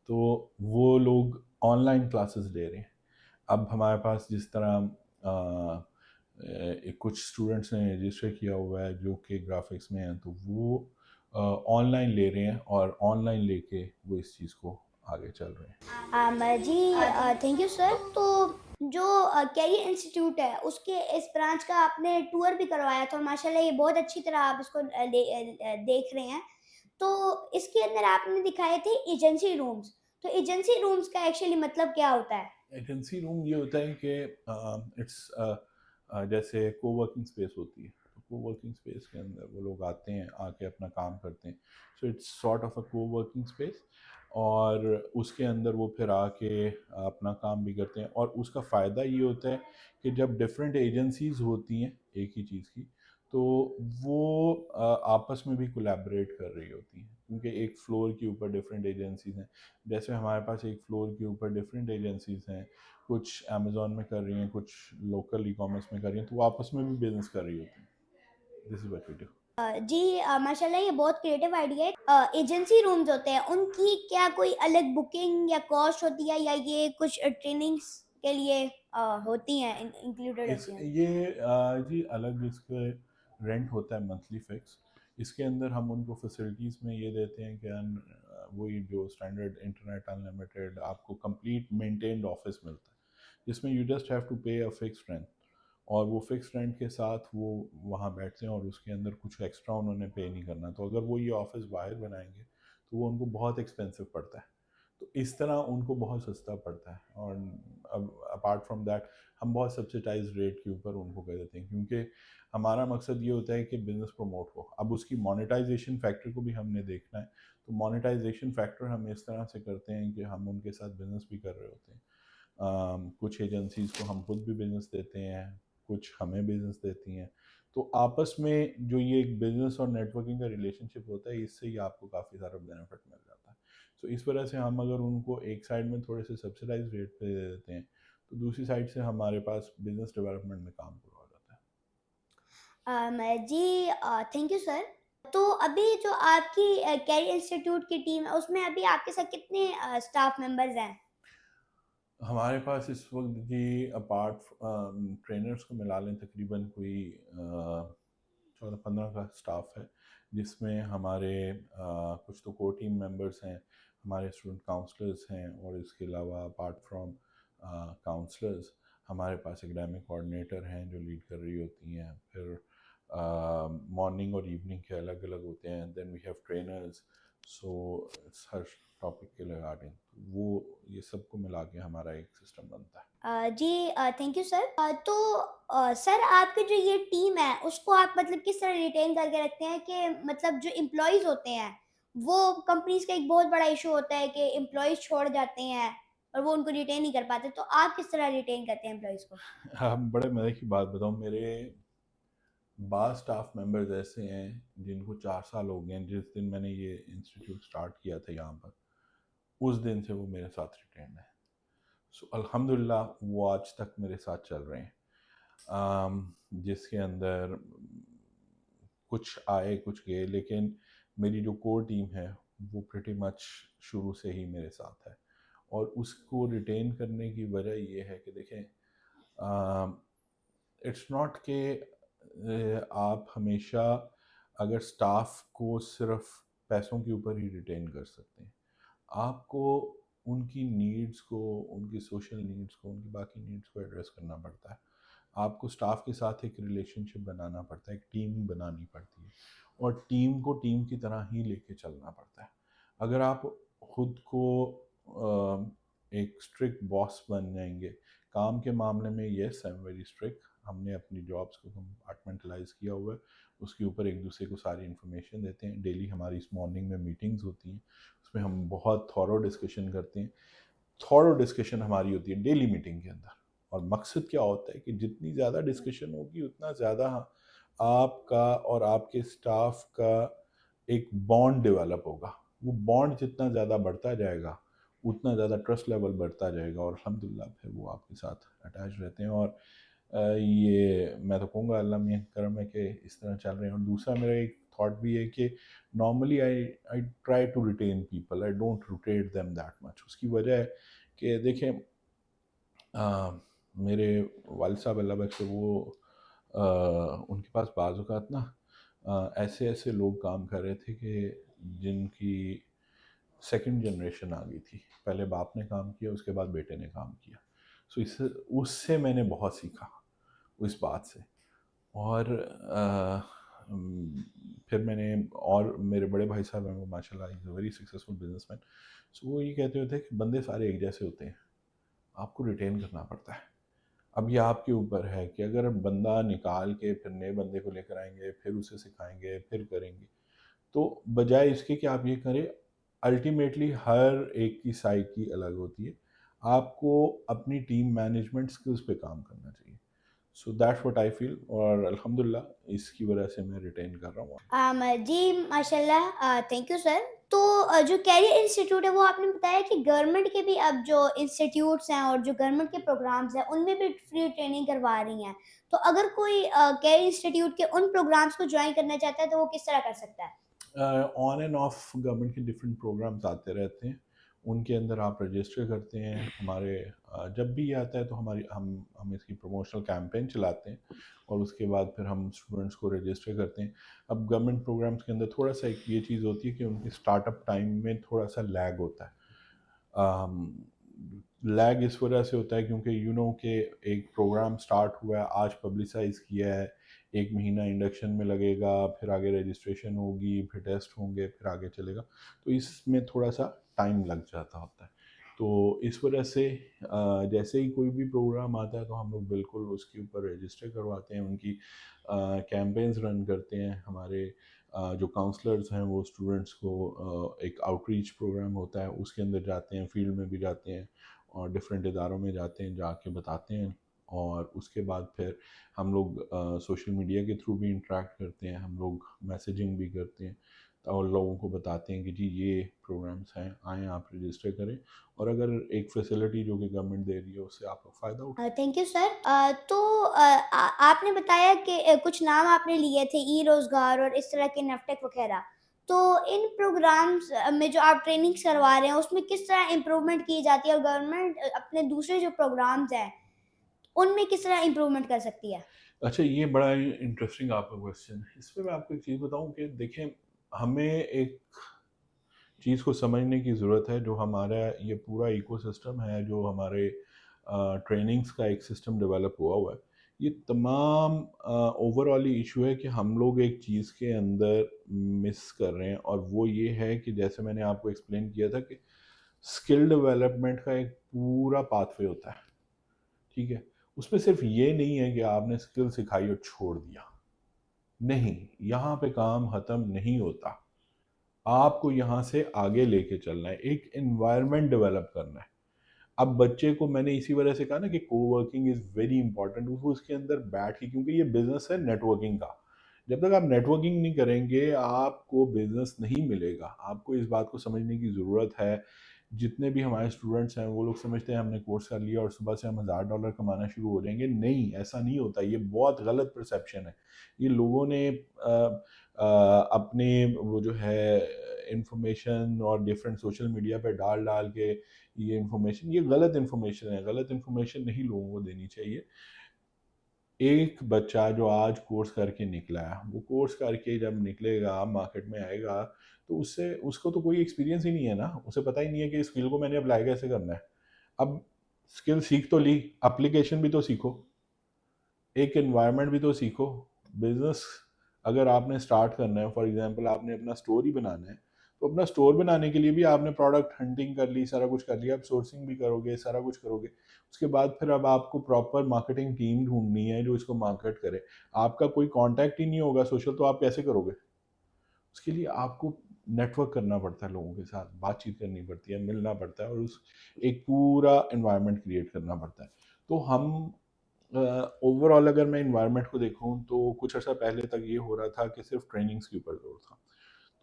تو وہ لوگ آن لائن کلاسز لے رہے ہیں. اب ہمارے پاس جس طرح کچھ اسٹوڈنٹس نے رجسٹر کیا ہوا ہے جو کہ گرافکس میں ہیں, تو وہ آن لائن لے رہے ہیں, اور آن لائن لے کے وہ اس چیز کو آگے چل رہے ہیں. جی تھینک یو سر. تو جو کیریئر انسٹیٹیوٹ ہے اس کے اس برانچ کا آپ نے ٹور بھی کروایا تھا, اور ماشاء اللہ یہ بہت اچھی طرح آپ اس کو دیکھ رہے ہیں. تو اس کے اندر آپ نے دکھائے تھے ایجنسی رومز. تو ایجنسی رومز کا ایکچولی مطلب کیا ہوتا ہے؟ ایجنسی روم یہ ہوتا ہے کہ اٹس جیسے کو ورکنگ اسپیس ہوتی ہے. تو کو ورکنگ اسپیس کے اندر وہ لوگ آتے ہیں, آ کے اپنا کام کرتے ہیں. سو اٹس سارٹ آف اے کو ورکنگ اسپیس, اور اس کے اندر وہ پھر آ کے اپنا کام بھی کرتے ہیں. اور اس کا فائدہ یہ ہوتا ہے کہ جب ڈفرینٹ ایجنسیز ہوتی ہیں ایک ہی چیز کی, تو وہ آپس میں بھی کولیبریٹ کر رہی ہوتی ہیں, کیونکہ ایک فلور کے اوپر ڈفرینٹ ایجنسیز ہیں. جیسے ہمارے پاز ایک فلور کے اوپر ڈفرینٹ ایجنسیز ہیں, کچھ امیزون میں کر رہی ہیں, کچھ لوکل ای کامرس میں کر رہی ہیں, تو وہ آپس میں بھی بزنس کر رہی ہوتی ہیں. دس از واٹ وی ڈو. جی ماشاء اللہ یہ بہت کریٹو آئیڈیا ہے. ایجنسی رومز ہوتے ہیں, ان کی کیا کوئی الگ بکنگ یا کاسٹ ہوتی ہے, یا یہ کچھ ٹریننگس کے لیے ہوتی ہیں, انکلوڈیڈ ہوتی ہیں؟ یہ جی الگ اس کے رینٹ ہوتا ہے منتھلی فکس. اس کے اندر ہم ان کو فیسلٹیز میں یہ دیتے ہیں کہ وہی جو اسٹینڈرڈ انٹرنیٹ ان لمیٹیڈ آپ کو کمپلیٹ مینٹینڈ آفس ملتا ہے, جس میں you just have to pay a fix rent, اور وہ فکس رینٹ کے ساتھ وہ وہاں بیٹھتے ہیں, اور اس کے اندر کچھ ایکسٹرا انہوں نے پے نہیں کرنا. تو اگر وہ یہ آفس باہر بنائیں گے تو وہ ان کو بہت ایکسپینسو پڑتا ہے. تو اس طرح ان کو بہت سستا پڑتا ہے. اور اب اپارٹ فرام دیٹ ہم بہت سبسڈائز ریٹ کے اوپر ان کو کہہ دیتے ہیں, کیونکہ ہمارا مقصد یہ ہوتا ہے کہ بزنس پروموٹ ہو. اب اس کی مانیٹائزیشن فیکٹر کو بھی ہم نے دیکھنا ہے. تو مانیٹائزیشن فیکٹر ہم اس طرح سے کرتے ہیں کہ ہم ان کے ساتھ بزنس بھی کر رہے ہوتے ہیں. کچھ ایجنسیز کو ہم خود بھی بزنس دیتے ہیں, کچھ ہمیں بزنس دیتی ہیں. تو آپس میں جو یہ ایک بزنس اور نیٹ ورکنگ کا ریلیشن شپ ہوتا ہے، اس سے ہی آپ کو کافی سارا بینیفٹ مل جاتا ہے. سو اس وجہ سے ہم اگر ان کو ایک سائڈ میں تھوڑے سے سبسیڈائز ریٹ پہ دے دیتے ہیں تو دوسری سائڈ سے ہمارے پاس بزنس ڈیولپمنٹ میں کام پورا ہو جاتا ہے. جی تھینک یو سر. تو ابھی جو آپ کی کیریئر انسٹیٹیوٹ کی ٹیم ہے اس میں ابھی آپ کے ساتھ کتنے اسٹاف ممبرز ہیں؟ ہمارے پاس اس وقت جی اپارٹ ٹرینرز کو ملا لیں تقریباً کوئی 14-15 کا اسٹاف ہے، جس میں ہمارے کچھ تو کو ٹیم ممبرس ہیں، ہمارے اسٹوڈنٹ کاؤنسلرز ہیں، اور اس کے علاوہ اپارٹ فرام کاؤنسلرز ہمارے پاس اکیڈیمک کوآرڈینیٹر ہیں جو لیڈ کر رہی ہوتی ہیں. پھر مارننگ اور ایوننگ کے الگ الگ ہوتے ہیں. Then we have trainers. So ہر ٹاپک کے ریگارڈنگ وہ یہ سب کو ملا کے ہمارا ایک سسٹم بنتا ہے. جی تھینک یو سر. تو سر آپ کی جو یہ ٹیم ہے اس کو آپ مطلب کس طرح ریٹین کر کے رکھتے ہیں کہ مطلب جو امپلائیز ہوتے ہیں وہ کمپنیز کا ایک بہت بڑا ایشو ہوتا ہے کہ امپلائیز چھوڑ جاتے ہیں اور وہ ان کو ریٹین نہیں کر پاتے، تو آپ کس طرح ریٹین کرتے ہیں امپلائیز کو؟ بڑے مزے کی بات بتاؤں، میرے بعض اسٹاف ممبرز ایسے ہیں جن کو 4 سال ہو گئے ہیں. جس دن میں نے یہ انسٹیٹیوٹ سٹارٹ کیا تھا یہاں پر، اس دن سے وہ میرے ساتھ ریٹینڈ ہیں. سو الحمدللہ وہ آج تک میرے ساتھ چل رہے ہیں، جس کے اندر کچھ آئے کچھ گئے، لیکن میری جو کور ٹیم ہے وہ پریٹی مچ شروع سے ہی میرے ساتھ ہے. اور اس کو ریٹین کرنے کی وجہ یہ ہے کہ دیکھیں، اٹس ناٹ کہ آپ ہمیشہ اگر سٹاف کو صرف پیسوں کے اوپر ہی ریٹین کر سکتے ہیں. آپ کو ان کی نیڈز کو، ان کی سوشل نیڈز کو، ان کی باقی نیڈز کو ایڈریس کرنا پڑتا ہے. آپ کو سٹاف کے ساتھ ایک ریلیشن شپ بنانا پڑتا ہے، ایک ٹیم بنانی پڑتی ہے، اور ٹیم کو ٹیم کی طرح ہی لے کے چلنا پڑتا ہے. اگر آپ خود کو ایک اسٹرکٹ باس بن جائیں گے کام کے معاملے میں، یس آئی ایم ویری اسٹرکٹ. ہم نے اپنی جابس کو کمپارٹمنٹلائز کیا ہوا ہے، اس کے اوپر ایک دوسرے کو ساری انفارمیشن دیتے ہیں. ڈیلی ہماری اس مارننگ میں میٹنگز ہوتی ہیں، اس میں ہم بہت تھورو ڈسکشن کرتے ہیں. تھورو ڈسکشن ہماری ہوتی ہے ڈیلی میٹنگ کے اندر، اور مقصد کیا ہوتا ہے کہ جتنی زیادہ ڈسکشن ہوگی اتنا زیادہ آپ کا اور آپ کے سٹاف کا ایک بانڈ ڈیولپ ہوگا. وہ بانڈ جتنا زیادہ بڑھتا جائے گا اتنا زیادہ ٹرسٹ لیول بڑھتا جائے گا، اور الحمدللہ پھر وہ آپ کے ساتھ اٹیچ رہتے ہیں. اور یہ میں تو کہوں گا اللہ میاں کرم ہے کہ اس طرح چل رہے ہیں. اور دوسرا میرا ایک تھاٹ بھی ہے کہ normally I try to retain people, I don't rotate them that much. اس کی وجہ ہے کہ دیکھیں میرے والد صاحب اللہ بخش، وہ ان کے پاس بعض اوقات نا ایسے ایسے لوگ کام کر رہے تھے کہ جن کی سیکنڈ جنریشن آ گئی تھی. پہلے باپ نے کام کیا، اس کے بعد بیٹے نے کام کیا. سو اس سے میں نے بہت سیکھا اس بات سے. اور پھر میں نے، اور میرے بڑے بھائی صاحب ہیں وہ ماشاء اللہ is a very successful businessman. So وہ یہ کہتے ہوتے ہیں کہ بندے سارے ایک جیسے ہوتے ہیں، آپ کو ریٹین کرنا پڑتا ہے. اب یہ آپ کے اوپر ہے کہ اگر بندہ نکال کے پھر نئے بندے کو لے کر آئیں گے، پھر اسے سکھائیں گے، پھر کریں گے، تو بجائے اس کے کہ آپ یہ کریں، الٹیمیٹلی ہر ایک کی سائیکی الگ ہوتی ہے. آپ کو اپنی ٹیم مینجمنٹ سکلز پہ کام کرنا چاہیے. سو دیٹس واٹ آئی فیل، اور الحمدللہ اس کی وجہ سے میں ریٹین کر رہا ہوں. جی ماشاء اللہ تھینک یو سر. تو جو کیریئر انسٹیٹیوٹ ہے وہ آپ نے بتایا کہ گورنمنٹ کے بھی اب جو انسٹیٹیوٹس ہیں اور جو گورنمنٹ کے پروگرامز ہیں ان میں بھی فری ٹریننگ کروا رہی ہیں. تو اگر کوئی کیریئر انسٹیٹیوٹ کے ان پروگرامز کو جوائن کرنا چاہتا ہے تو وہ کس طرح کر سکتا ہے؟ آن اینڈ آف گورنمنٹ کے ڈفرینٹ پروگرامز آتے رہتے ہیں، ان کے اندر آپ رجسٹر کرتے ہیں. ہمارے جب بھی یہ آتا ہے تو ہم اس کی پروموشنل کیمپین چلاتے ہیں، اور اس کے بعد پھر ہم اسٹوڈنٹس کو رجسٹر کرتے ہیں. اب گورنمنٹ پروگرامز کے اندر تھوڑا سا ایک یہ چیز ہوتی ہے کہ ان کی اسٹارٹ اپ ٹائم میں تھوڑا سا لیگ ہوتا ہے. لیگ اس وجہ سے ہوتا ہے کیونکہ کہ ایک پروگرام سٹارٹ ہوا ہے، آج پبلسائز کیا ہے، 1 مہینہ انڈکشن میں لگے گا، پھر آگے رجسٹریشن ہوگی، پھر ٹیسٹ ہوں گے، پھر آگے چلے گا. تو اس میں تھوڑا سا ٹائم لگ جاتا ہوتا ہے. تو اس وجہ سے جیسے ہی کوئی بھی پروگرام آتا ہے تو ہم لوگ بالکل اس کے اوپر رجسٹر کرواتے ہیں، ان کی کیمپینز رن کرتے ہیں. ہمارے جو کاؤنسلرز ہیں وہ اسٹوڈنٹس کو ایک آؤٹ ریچ پروگرام ہوتا ہے، اس کے اندر جاتے ہیں، فیلڈ میں بھی جاتے ہیں، اور ڈفرینٹ اداروں میں جاتے ہیں، جا کے بتاتے ہیں اور اس کے بعد پھر ہم لوگ سوشل میڈیا کے تھرو بھی انٹریکٹ کرتے ہیں، ہم لوگ میسیجنگ بھی کرتے ہیں اور لوگوں کو بتاتے ہیں کہ جی یہ پروگرامس ہیں، آئیں آپ رجسٹر کریں، اور اگر ایک فیسلٹی جو کہ گورنمنٹ دے رہی ہے اس سے آپ کو فائدہ اٹھائیں۔ Thank you sir. تو آپ نے بتایا کہ کچھ نام آپ نے لیے تھے، ای روزگار اور اس طرح کے نیفٹیک وغیرہ، تو ان پروگرامز میں جو آپ ٹریننگس کروا رہے ہیں اس میں کس طرح امپرومنٹ کی جاتی ہے، اور گورنمنٹ اپنے دوسرے جو پروگرامز ہیں ان میں کس طرح امپرومنٹ کر سکتی ہے؟ اچھا، یہ بڑا انٹرسٹنگ آپ کا کویشچن ہے۔ اس پہ میں آپ کو ایک چیز بتاؤں کہ دیکھیں، ہمیں ایک چیز کو سمجھنے کی ضرورت ہے، جو ہمارا یہ پورا ایکو سسٹم ہے، جو ہمارے ٹریننگز کا ایک سسٹم ڈیولپ ہوا ہے، یہ تمام اوور آل ایشو ہے کہ ہم لوگ ایک چیز کے اندر مس کر رہے ہیں، اور وہ یہ ہے کہ جیسے میں نے آپ کو ایکسپلین کیا تھا کہ اسکل ڈیولپمنٹ کا ایک پورا پاتھ وے ہوتا ہے، ٹھیک ہے؟ اس میں صرف یہ نہیں ہے کہ آپ نے اسکل سکھائی اور چھوڑ دیا، نہیں، یہاں پہ کام ختم نہیں ہوتا، آپ کو یہاں سے آگے لے کے چلنا ہے، ایک انوائرمنٹ ڈیولپ کرنا ہے۔ اب بچے کو میں نے اسی وجہ سے کہا نا کہ کو ورکنگ از ویری امپورٹنٹ، وہ اس کے اندر بیٹھ کے، کیونکہ یہ بزنس ہے نیٹ ورکنگ کا، جب تک آپ نیٹ ورکنگ نہیں کریں گے آپ کو بزنس نہیں ملے گا۔ آپ کو اس بات کو سمجھنے کی ضرورت ہے، جتنے بھی ہمارے اسٹوڈنٹس ہیں وہ لوگ سمجھتے ہیں ہم نے کورس کر لیا اور صبح سے ہم $1000 کمانا شروع ہو جائیں گے، نہیں، ایسا نہیں ہوتا، یہ بہت غلط پرسیپشن ہے۔ یہ لوگوں نے اپنے وہ جو ہے انفارمیشن اور ڈفرینٹ سوشل میڈیا پہ ڈال کے یہ انفارمیشن، یہ غلط انفارمیشن ہے، غلط انفارمیشن نہیں لوگوں کو دینی چاہیے۔ ایک بچہ جو آج کورس کر کے نکلا ہے، وہ کورس کر کے جب نکلے گا مارکیٹ میں آئے گا تو اس کو تو کوئی ایکسپیرینس ہی نہیں ہے نا، اسے پتہ ہی نہیں ہے کہ اس اسکل کو میں نے اپلائی کیسے کرنا ہے۔ اب اسکل سیکھ تو لی، اپلیکیشن بھی تو سیکھو، ایک انوائرمنٹ بھی تو سیکھو۔ بزنس اگر آپ نے اسٹارٹ کرنا ہے، فار ایگزامپل آپ نے اپنا اسٹور ہی بنانا ہے، تو اپنا اسٹور بنانے کے لیے بھی آپ نے پروڈکٹ ہنٹنگ کر لی، سارا کچھ کر لیا، اب سورسنگ بھی کرو گے، سارا کچھ کرو گے، اس کے بعد پھر اب آپ کو پراپر مارکیٹنگ ٹیم ڈھونڈنی ہے جو اس کو مارکیٹ کرے۔ آپ کا کوئی کانٹیکٹ ہی نہیں ہوگا سوشل، تو آپ کیسے کرو گے؟ اس کے لیے آپ کو نیٹ ورک کرنا پڑتا ہے، لوگوں کے ساتھ بات چیت کرنی پڑتی ہے، ملنا پڑتا ہے، اور اس ایک پورا انوائرمنٹ کریٹ کرنا پڑتا ہے۔ تو ہم اوور آل اگر میں انوائرمنٹ کو دیکھوں تو کچھ عرصہ پہلے تک یہ ہو رہا تھا کہ صرف ٹریننگز کے اوپر زور تھا،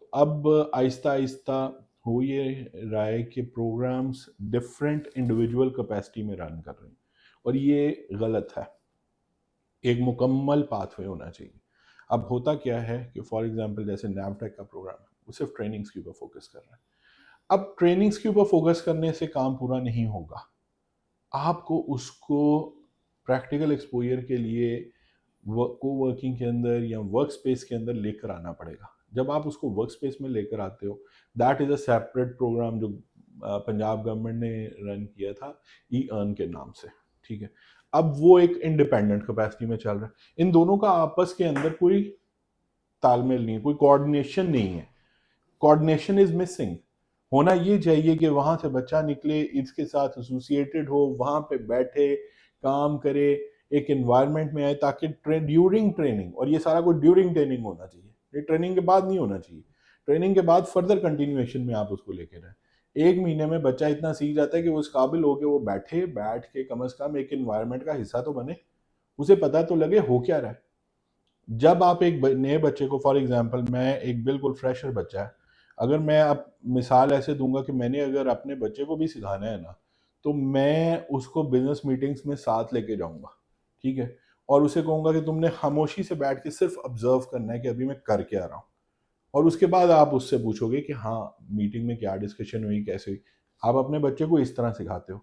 تو اب آہستہ آہستہ ہو یہ رہا ہے کہ پروگرامز ڈفرینٹ انڈیویجول کیپیسٹی میں رن کر رہے ہیں، اور یہ غلط ہے، ایک مکمل پاتھ وے ہونا چاہیے۔ اب ہوتا کیا ہے کہ فار ایگزامپل جیسے نیوٹیک کا پروگرام ہے، وہ صرف ٹریننگز کے اوپر فوکس کر رہا ہے۔ اب ٹریننگز کے اوپر فوکس کرنے سے کام پورا نہیں ہوگا، آپ کو اس کو پریکٹیکل ایکسپوئر کے لیے کو ورکنگ کے اندر یا ورک سپیس کے اندر لے کر آنا پڑے گا۔ جب آپ اس کو ورک سپیس میں لے کر آتے ہو، that is a separate program جو پنجاب گورنمنٹ نے رن کیا تھا ای ارن کے نام سے، ٹھیک ہے؟ اب وہ ایک انڈیپینڈنٹ کیپیسٹی میں چل رہا ہے، ان دونوں کا آپس کے اندر کوئی تال میل نہیں ہے، کوئی کوآرڈینیشن نہیں ہے، کوآرڈینیشن از مسنگ۔ ہونا یہ چاہیے کہ وہاں سے بچہ نکلے، اس کے ساتھ ایسوسیٹڈ ہو، وہاں پہ بیٹھے کام کرے، ایک انوائرمنٹ میں آئے، تاکہ ڈیورنگ ٹریننگ، اور یہ سارا کچھ ڈیورنگ ٹریننگ ہونا چاہیے، یہ ٹریننگ کے بعد نہیں ہونا چاہیے، ٹریننگ کے بعد فردر کنٹینیویشن میں آپ اس کو لے کے رہیں۔ ایک مہینے میں بچہ اتنا سیکھ جاتا ہے کہ وہ اس قابل ہو کے وہ بیٹھ کے کم از کم ایک انوائرمنٹ کا حصہ تو بنے، اسے پتہ تو لگے ہو کیا رہا ہے۔ جب آپ ایک نئے بچے کو، فار ایگزامپل میں ایک بالکل فریشر بچہ ہے، اگر میں اب مثال ایسے دوں گا کہ میں نے اگر اپنے بچے کو بھی سکھانا ہے نا، تو میں اس کو بزنس میٹنگز میں ساتھ لے کے جاؤں گا، ٹھیک ہے، اور اسے کہوں گا کہ تم نے خاموشی سے بیٹھ کے صرف آبزرو کرنا ہے کہ ابھی میں کر کے آ رہا ہوں، اور اس کے بعد آپ اس سے پوچھو گے کہ ہاں میٹنگ میں کیا ڈسکشن ہوئی، کیسے ہوئی۔ آپ اپنے بچے کو اس طرح سکھاتے ہو۔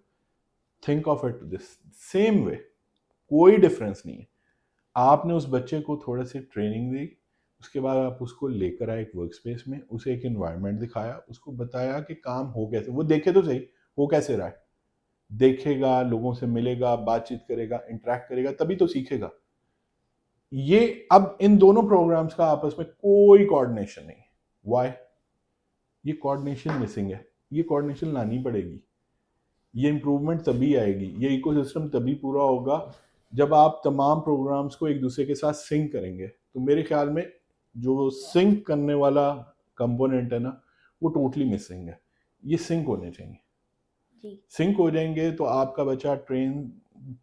Think of it this same way, کوئی ڈفرینس نہیں ہے۔ آپ نے اس بچے کو تھوڑا سی ٹریننگ دی، اس کے بعد آپ اس کو لے کر آئے ایک ورک سپیس میں، اسے ایک انوائرمنٹ دکھایا، اس کو بتایا کہ کام ہو کیسے، وہ دیکھے تو صحیح ہو کیسے رہا ہے، دیکھے گا، لوگوں سے ملے گا، بات چیت کرے گا، انٹریکٹ کرے گا، تبھی تو سیکھے گا۔ یہ اب ان دونوں پروگرامز کا آپس میں کوئی کوآرڈینیشن نہیں ہے۔ وائی؟ یہ کوآرڈینیشن مسنگ ہے، یہ کوآرڈینیشن لانی پڑے گی، یہ امپروومنٹ تبھی آئے گی، یہ ایکو سسٹم تبھی پورا ہوگا جب آپ تمام پروگرامز کو ایک دوسرے کے ساتھ سنک کریں گے۔ تو میرے خیال میں جو سنک کرنے والا کمپوننٹ ہے نا، وہ ٹوٹلی مسنگ ہے، یہ سنک ہونے چاہیے۔ جی سنک ہو جائیں گے تو آپ کا بچہ train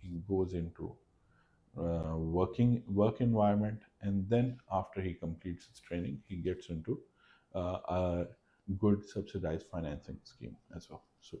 he goes into work environment, and then after he completes his training he gets into a good subsidized financing scheme as well. So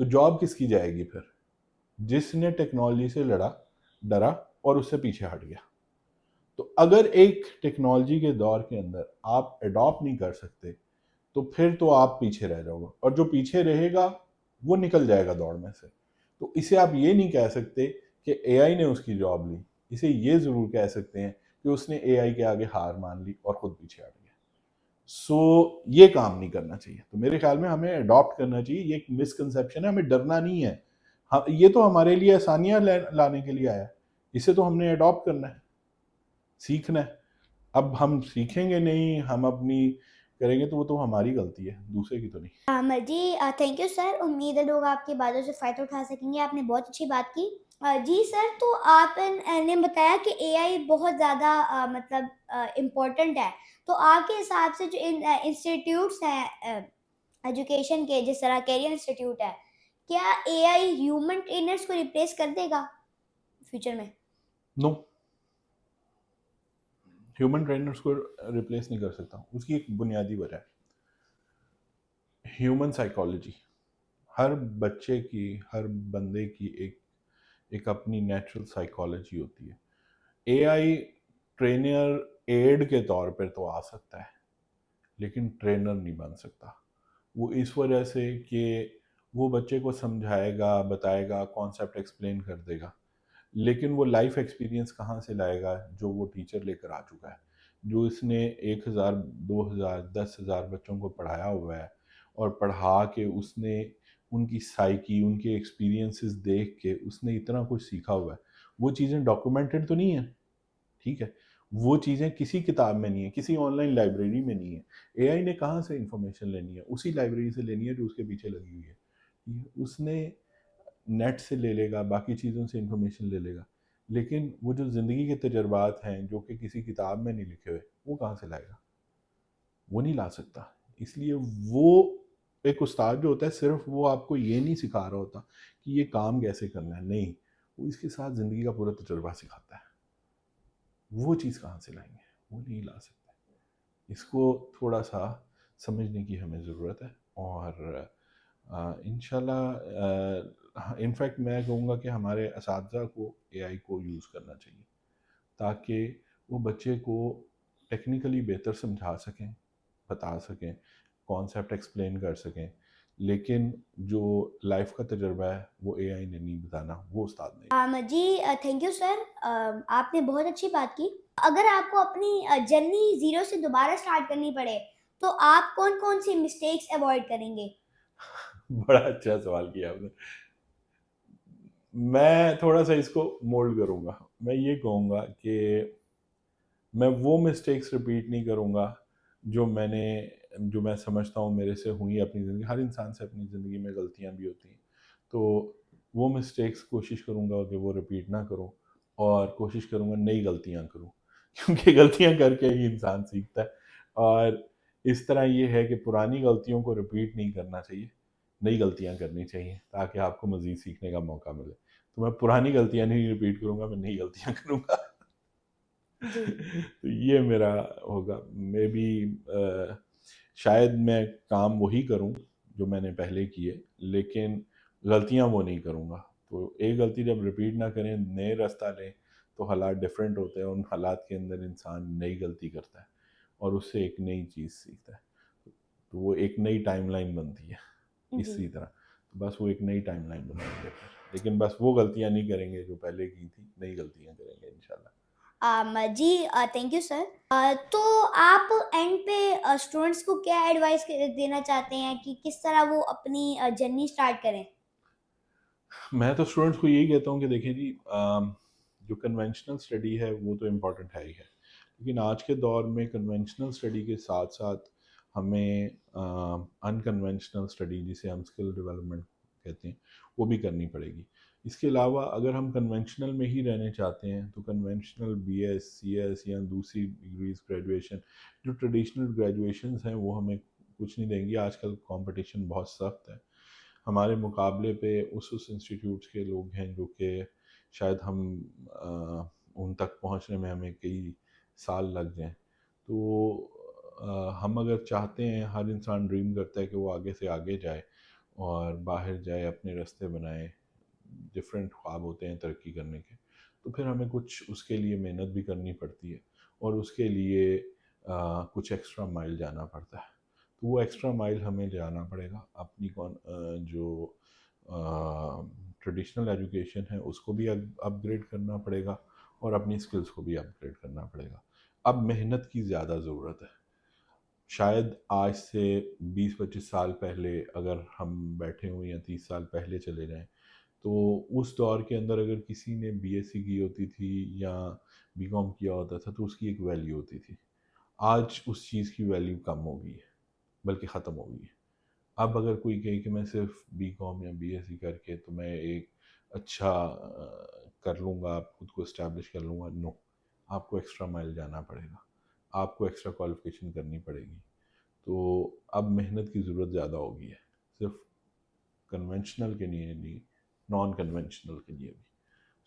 تو جاب کس کی جائے گی پھر؟ جس نے ٹیکنالوجی سے ڈرا اور اس سے پیچھے ہٹ گیا. تو اگر ایک ٹیکنالوجی کے دور کے اندر آپ اڈاپٹ نہیں کر سکتے تو پھر تو آپ پیچھے رہ جاؤ گے، اور جو پیچھے رہے گا وہ نکل جائے گا دوڑ میں سے. تو اسے آپ یہ نہیں کہہ سکتے کہ اے آئی نے اس کی جاب لی، اسے یہ ضرور کہہ سکتے ہیں کہ اس نے اے آئی کے آگے ہار مان لی اور خود پیچھے ہٹ گیا. سو یہ کام نہیں کرنا چاہیے. تو میرے خیال میں ہمیں اڈاپٹ کرنا چاہیے. یہ ایک مسکنسیپشن ہے، ہمیں ڈرنا نہیں ہے. یہ تو ہمارے لیے آسانیاں لانے کے لیے آیا، اسے تو ہم نے اڈاپٹ کرنا ہے، سیکھنا ہے. اب ہم سیکھیں گے نہیں، ہم اپنی کریں گے تو وہ تو ہماری غلطی ہے، دوسرے کی تو نہیں. جی تھینک یو سر. امید ہے لوگ آپ کی باتوں سے فائدہ اٹھا سکیں گے. آپ نے بہت اچھی بات کی. جی سر، تو آپ نے بتایا کہ اے آئی بہت زیادہ مطلب امپورٹنٹ ہے. تو آپ کے حساب سے جو انسٹیٹیوٹس ہیں ایجوکیشن کے، جس طرح کیریئر انسٹیٹیوٹ ہے، کیا اے آئی ہیومن ٹرینرس کو ریپلیس کر دے گا فیوچر میں؟ نو، ہیومن ٹرینرز کو ریپلیس نہیں کر سکتا. اس کی ایک بنیادی وجہ ہے ہیومن سائیکالوجی. ہر بچے کی، ہر بندے کی ایک اپنی نیچرل سائیکالوجی ہوتی ہے. اے آئی ٹرینر ایڈ کے طور پر تو آ سکتا ہے لیکن ٹرینر نہیں بن سکتا. وہ اس وجہ سے کہ وہ بچے کو سمجھائے گا، بتائے گا، کانسیپٹ ایکسپلین کر دے گا، لیکن وہ لائف ایکسپیرینس کہاں سے لائے گا جو وہ ٹیچر لے کر آ چکا ہے، جو اس نے 1000 2000 10,000 بچوں کو پڑھایا ہوا ہے، اور پڑھا کے اس نے ان کی سائیکی، ان کے ایکسپیرینسز دیکھ کے اس نے اتنا کچھ سیکھا ہوا ہے. وہ چیزیں ڈاکومنٹڈ تو نہیں ہیں، ٹھیک ہے، وہ چیزیں کسی کتاب میں نہیں ہیں، کسی آن لائن لائبریری میں نہیں ہے. اے آئی نے کہاں سے انفارمیشن لینی ہے؟ اسی لائبریری سے لینی ہے جو اس کے پیچھے لگی ہوئی ہے. اس نے نیٹ سے لے لے گا، باقی چیزوں سے انفارمیشن لے لے گا، لیکن وہ جو زندگی کے تجربات ہیں جو کہ کسی کتاب میں نہیں لکھے ہوئے، وہ کہاں سے لائے گا؟ وہ نہیں لا سکتا. اس لیے وہ ایک استاد جو ہوتا ہے صرف وہ آپ کو یہ نہیں سکھا رہا ہوتا کہ یہ کام کیسے کرنا ہے، نہیں، وہ اس کے ساتھ زندگی کا پورا تجربہ سکھاتا ہے. وہ چیز کہاں سے لائیں گے؟ وہ نہیں لا سکتے. اس کو تھوڑا سا سمجھنے کی ہمیں ضرورت ہے. اور انشاءاللہ انفیکٹ میں کہوں گا کہ ہمارے اساتذہ کو اے آئی کو یوز کرنا چاہیے تاکہ وہ بچے کو ٹیکنیکلی بہتر سمجھا سکیں، بتا سکیں، کانسیپٹ ایکسپلین کر سکیں. لیکن جو لائف کا تجربہ ہے وہ اے آئی نے نہیں بتانا، وہ استاد نے. جی تھینک یو سر. آپ نے بہت اچھی بات کی. اگر آپ کو اپنی جرنی زیرو سے دوبارہ سٹارٹ کرنی پڑے تو آپ کون کون سی مسٹیکس ایوائڈ کریں گے؟ بڑا اچھا سوال کیا آپ نے. میں تھوڑا سا اس کو مولڈ کروں گا. میں یہ کہوں گا کہ میں وہ مسٹیکس ریپیٹ نہیں کروں گا جو میں سمجھتا ہوں میرے سے ہوئی اپنی زندگی. ہر انسان سے اپنی زندگی میں غلطیاں بھی ہوتی ہیں، تو وہ مسٹیکس کوشش کروں گا کہ وہ ریپیٹ نہ کروں، اور کوشش کروں گا نئی غلطیاں کروں، کیونکہ غلطیاں کر کے ہی انسان سیکھتا ہے. اور اس طرح یہ ہے کہ پرانی غلطیوں کو ریپیٹ نہیں کرنا چاہیے، نئی غلطیاں کرنی چاہیے تاکہ آپ کو مزید سیکھنے کا موقع ملے. تو میں پرانی غلطیاں نہیں ریپیٹ کروں گا، میں نئی غلطیاں کروں گا. جی تو یہ میرا ہوگا. میں بھی شاید میں کام وہی کروں جو میں نے پہلے کیے، لیکن غلطیاں وہ نہیں کروں گا. تو ایک غلطی جب ریپیٹ نہ کریں، نئے راستہ لیں، تو حالات ڈیفرنٹ ہوتے ہیں. ان حالات کے اندر انسان نئی غلطی کرتا ہے اور اس سے ایک نئی چیز سیکھتا ہے. تو وہ ایک نئی ٹائم لائن بنتی ہے. اسی طرح بس وہ ایک نئی ٹائم لائن بنائیں گے پھر، لیکن بس وہ غلطیاں نہیں کریں گے جو پہلے کی تھی، نئی غلطیاں کریں گے انشاءاللہ. جی تھینک یو سر. تو آپ اینڈ پہ اسٹوڈنٹس کو کیا ایڈوائس دینا چاہتے ہیں کہ کس طرح وہ اپنی جرنی اسٹارٹ کریں؟ میں تو اسٹوڈنٹس کو یہی کہتا ہوں کہ دیکھیں جی، جو کنونشنل اسٹڈی ہے وہ تو امپورٹنٹ ہے ہی ہے، لیکن آج کے دور میں کنونشنل اسٹڈی کے ساتھ ساتھ ہمیں انکنونشنل اسٹڈی، جسے ہم اسکل ڈیولپمنٹ کہتے ہیں، وہ بھی کرنی پڑے گی. اس کے علاوہ اگر ہم کنونشنل میں ہی رہنے چاہتے ہیں تو conventional B S, C S یا دوسری ڈگریز، گریجویشن، جو ٹریڈیشنل گریجویشنز ہیں وہ ہمیں کچھ نہیں دیں گی. آج کل کمپٹیشن بہت سخت ہے. ہمارے مقابلے پہ اس انسٹیٹیوٹس کے لوگ ہیں جو کہ شاید ہم ان تک پہنچنے میں ہمیں کئی سال لگ جائیں. تو ہم اگر چاہتے ہیں، ہر انسان ڈریم کرتا ہے کہ وہ آگے سے آگے جائے اور باہر جائے، اپنے راستے بنائے. ڈفرینٹ خواب ہوتے ہیں ترقی کرنے کے، تو پھر ہمیں کچھ اس کے لیے محنت بھی کرنی پڑتی ہے، اور اس کے لیے کچھ ایکسٹرا مائل جانا پڑتا ہے. تو وہ ایکسٹرا مائل ہمیں جانا پڑے گا. اپنی جو ٹریڈیشنل ایجوکیشن ہے اس کو بھی اپ گریڈ کرنا پڑے گا، اور اپنی سکلز کو بھی اپ گریڈ کرنا پڑے گا. اب محنت کی زیادہ ضرورت ہے. شاید آج سے 20-25 سال پہلے اگر ہم بیٹھے ہوں، یا 30 سال پہلے چلے جائیں، تو اس دور کے اندر اگر کسی نے بی ایس سی کی ہوتی تھی یا بی کام کیا ہوتا تھا تو اس کی ایک ویلیو ہوتی تھی. آج اس چیز کی ویلیو کم ہو گئی ہے، بلکہ ختم ہو گئی ہے. اب اگر کوئی کہے کہ میں صرف بی کام یا بی ایس سی کر کے تو میں ایک اچھا کر لوں گا، خود کو اسٹیبلش کر لوں گا، نو. آپ کو ایکسٹرا مائل جانا پڑے گا، آپ کو ایکسٹرا کوالیفیکیشن کرنی پڑے گی. تو اب محنت کی ضرورت زیادہ ہوگی ہے، صرف کنونشنل کے لیے نہیں، نان کنونشنل کے لیے بھی.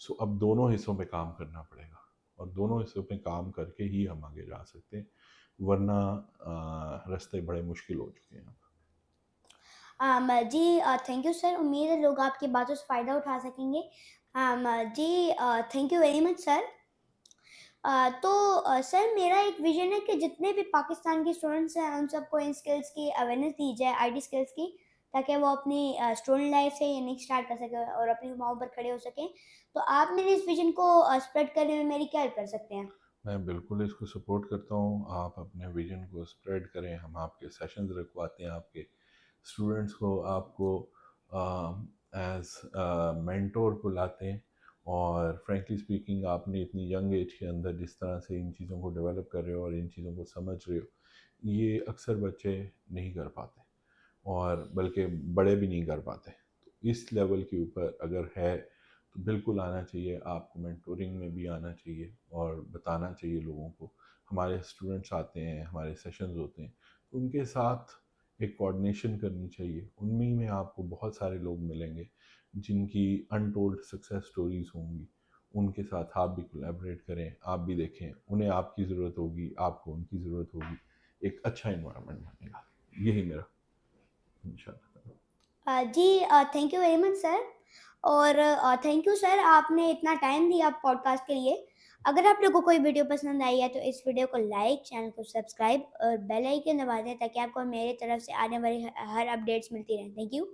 سو اب دونوں حصوں پہ کام کرنا پڑے گا، اور دونوں حصوں پہ کام کر کے ہی ہم آگے جا سکتے ہیں، ورنہ راستے بڑے مشکل ہو چکے ہیں اب. جی تھینک یو سر. امید ہے لوگ آپ کی باتوں سے فائدہ اٹھا سکیں گے. جی تھینک یو ویری مچ سر. تو سر میرا ایک ویژن ہے کہ جتنے بھی پاکستان کے اسٹوڈنٹس ہیں ان سب کو ان اسکلس کی اویئرنیس دی جائے، آئی ٹی اسکلس کی، تاکہ وہ اپنی اسٹوڈنٹ لائف سے یونیک اسٹارٹ کر سکیں اور اپنی پاؤں پر کھڑے ہو سکیں. تو آپ میرے اس ویژن کو اسپریڈ کرنے میں میری کیا ہیلپ کر سکتے ہیں؟ میں بالکل اس کو سپورٹ کرتا ہوں. آپ اپنے ویژن کو اسپریڈ کریں. ہم آپ کے سیشنز رکھواتے ہیں، آپ کے اسٹوڈنٹس کو آپ کو ایز مینٹور کو لاتے ہیں. اور فرینکلی اسپیکنگ آپ نے اتنی ینگ ایج کے اندر جس طرح سے ان چیزوں کو ڈیولپ کر رہے ہو اور ان چیزوں کو سمجھ رہے ہو، یہ اکثر بچے نہیں کر پاتے، اور بلکہ بڑے بھی نہیں کر پاتے. تو اس لیول کے اوپر اگر ہے تو بالکل آنا چاہیے. آپ کو مینٹورنگ میں بھی آنا چاہیے اور بتانا چاہیے لوگوں کو. ہمارے اسٹوڈنٹس آتے ہیں، ہمارے سیشنز ہوتے ہیں، تو ان کے ساتھ ایک کوآرڈینیشن کرنی چاہیے. ان میں آپ کو بہت سارے لوگ ملیں گے جن کی انٹولڈ سکسیس سٹوریز ہوں گی. ان کے ساتھ آپ بھی کولیبریٹ کریں، آپ بھی دیکھیں. انہیں آپ کی ضرورت ہوگی، آپ کو ان کی ضرورت ہوگی. ایک اچھا انوائرمنٹ بنے گا. یہی میرا انشاءاللہ. جی تھینک یو ویری مچ سر. اور تھینک یو سر، آپ نے اتنا ٹائم دیا پوڈ کاسٹ کے لیے. اگر آپ لوگوں کو کوئی ویڈیو پسند آئی ہے تو اس ویڈیو کو لائک، چینل کو سبسکرائب اور بیل آئیکن دبا دیں تاکہ آپ کو میرے طرف سے آنے والی ہر اپڈیٹس ملتی رہیں. Thank you.